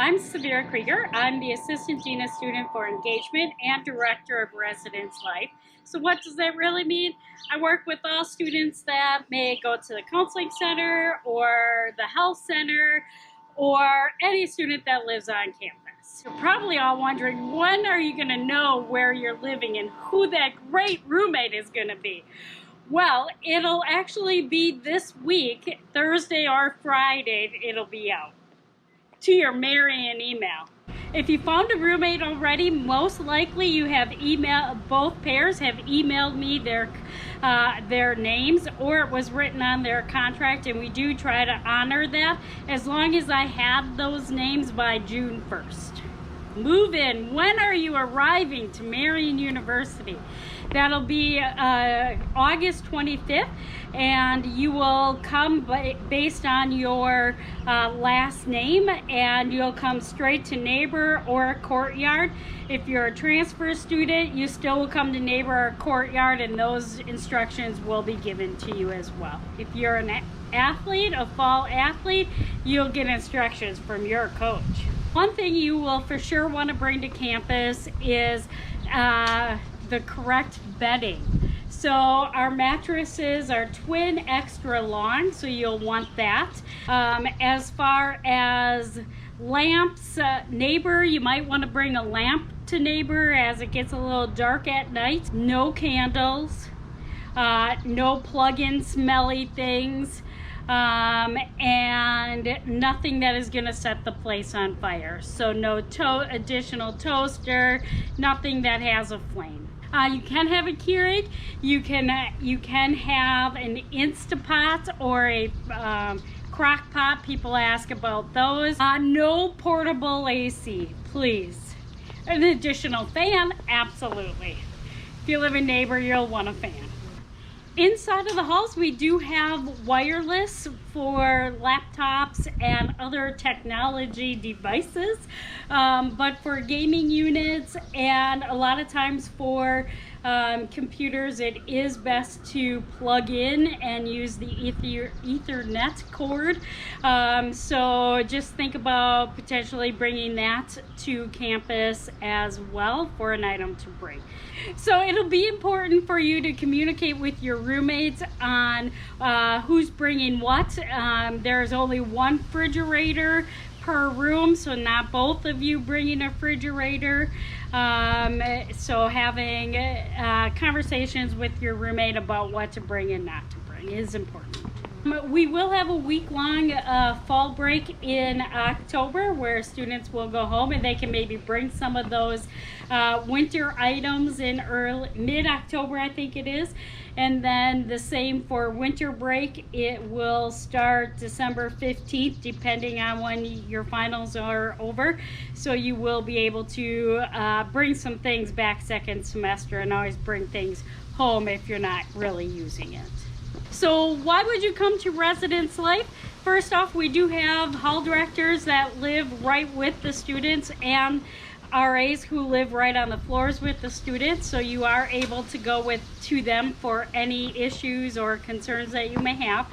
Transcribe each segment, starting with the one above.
I'm Sabre Krieger. I'm the Assistant Dean of Student for Engagement and Director of Residence Life. So what does that really mean? I work with all students that may go to the counseling center or the health center or any student that lives on campus. You're probably all wondering, when are you going to know where you're living and who that great roommate is going to be? Well, it'll actually be this week, Thursday or Friday, it'll be out to your Marion email. If you found a roommate already, most likely you have both pairs have emailed me their names, or it was written on their contract, and we do try to honor that as long as I have those names by June 1st. Move in. When are you arriving to Marion University? That'll be August 25th, and you will come based on your last name, and you'll come straight to Neighbor or Courtyard. If you're a transfer student, you still will come to Neighbor or Courtyard, and those instructions will be given to you as well. If you're an athlete, a fall athlete, you'll get instructions from your coach. One thing you will for sure want to bring to campus is the correct bedding. So our mattresses are twin extra long, so you'll want that. As far as lamps, Neighbor, you might want to bring a lamp to Neighbor as it gets a little dark at night. No candles, no plug-in smelly things. And nothing that is going to set the place on fire. So no additional toaster, nothing that has a flame. You can have a Keurig. You can have an Instapot or a crock pot. People ask about those. No portable AC, please. An additional fan, absolutely. If you live in Neighbor, you'll want a fan. Inside of the halls, we do have wireless for laptops and other technology devices, but for gaming units and a lot of times for computers, it is best to plug in and use the Ethernet cord. So just think about potentially bringing that to campus as well for an item to bring. So it'll be important for you to communicate with your roommates on who's bringing what. There's only one refrigerator per room, so not both of you bringing a refrigerator. So having conversations with your roommate about what to bring and not to bring is important. We will have a week-long fall break in October where students will go home and they can maybe bring some of those winter items in mid-October, I think it is. And then the same for winter break. It will start December 15th, depending on when your finals are over. So you will be able to bring some things back second semester and always bring things home if you're not really using it. So why would you come to Residence Life? First off, we do have hall directors that live right with the students and RAs who live right on the floors with the students, so you are able to go to them for any issues or concerns that you may have.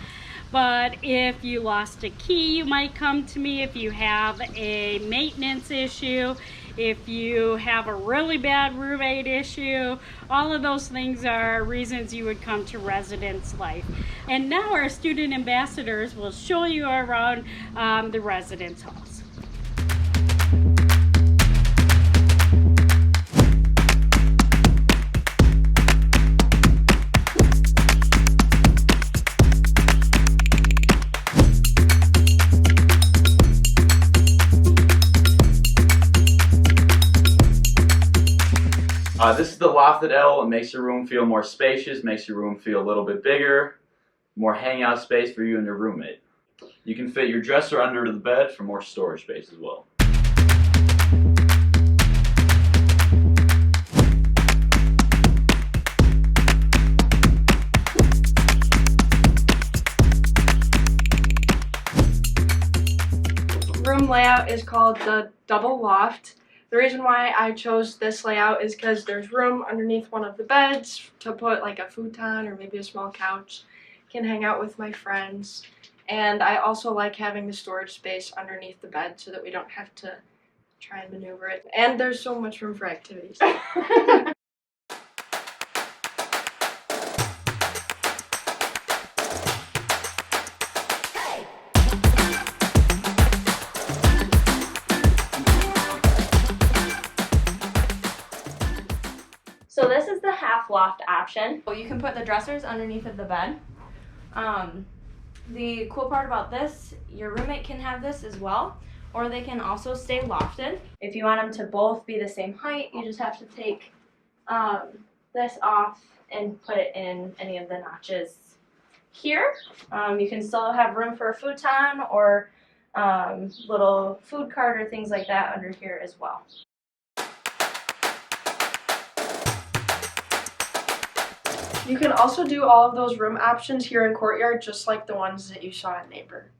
But if you lost a key, you might come to me. If you have a maintenance issue, if you have a really bad roommate issue, all of those things are reasons you would come to Residence Life. And now our student ambassadors will show you around the residence halls. This is the lofted L. It makes your room feel more spacious, makes your room feel a little bit bigger, more hangout space for you and your roommate. You can fit your dresser under the bed for more storage space as well. Room layout is called the double loft. The reason why I chose this layout is because there's room underneath one of the beds to put like a futon or maybe a small couch. Can hang out with my friends. And I also like having the storage space underneath the bed so that we don't have to try and maneuver it. And there's so much room for activities. So this is the half loft option. You can put the dressers underneath of the bed. The cool part about this, your roommate can have this as well, or they can also stay lofted. If you want them to both be the same height, you just have to take this off and put it in any of the notches here. You can still have room for a futon or little food cart or things like that under here as well. You can also do all of those room options here in Courtyard just like the ones that you saw in Neighbor.